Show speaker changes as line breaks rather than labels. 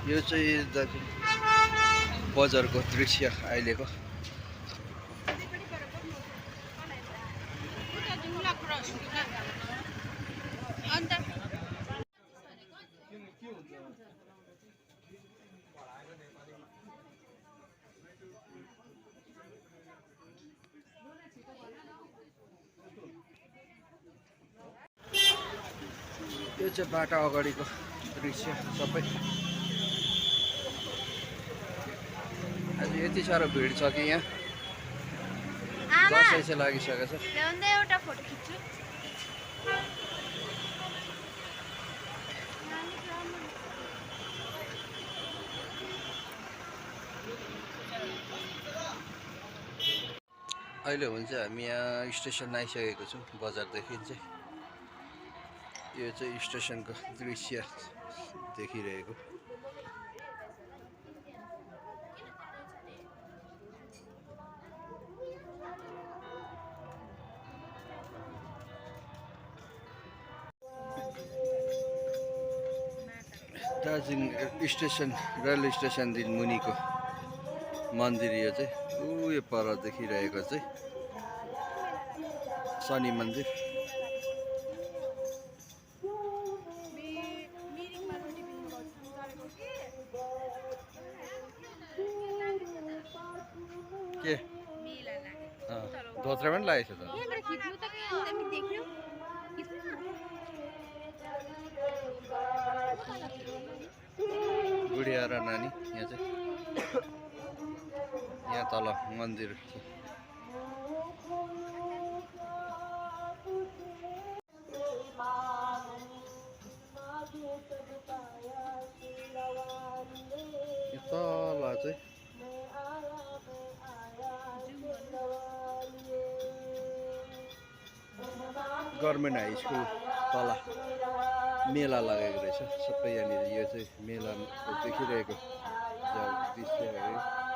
यो चाहिँ बजारको दृश्य अहिलेको। यो चाहिँ बाटो अगाडिको दृश्य सबै। आज यति साह्रो भिड छ कि यहाँ दसैँ चाहिँ लागिसकेको छ।
एउटा फोटो खिच्छु।
अहिले हुन्छ हामी यहाँ स्टेसन आइसकेको छौँ बजारदेखि चाहिँ। यो चाहिँ स्टेसनको दृश्य देखिरहेको। दार्जिलिङ स्टेसन रेलवे स्टेसनदेखि मुनिको मन्दिर यो चाहिँ यो पर देखिरहेको चाहिँ शनि मन्दिर। के धोत्रा पनि लागेको छ त। बुढिया र नानी यहाँ चाहिँ यहाँ तल मन्दिर छ। तल चाहिँ गभर्मेन्ट हाई स्कुल तल मेला लागेको रहेछ सबै। यहाँनिर यो चाहिँ मेला देखिरहेको दृश्य हो।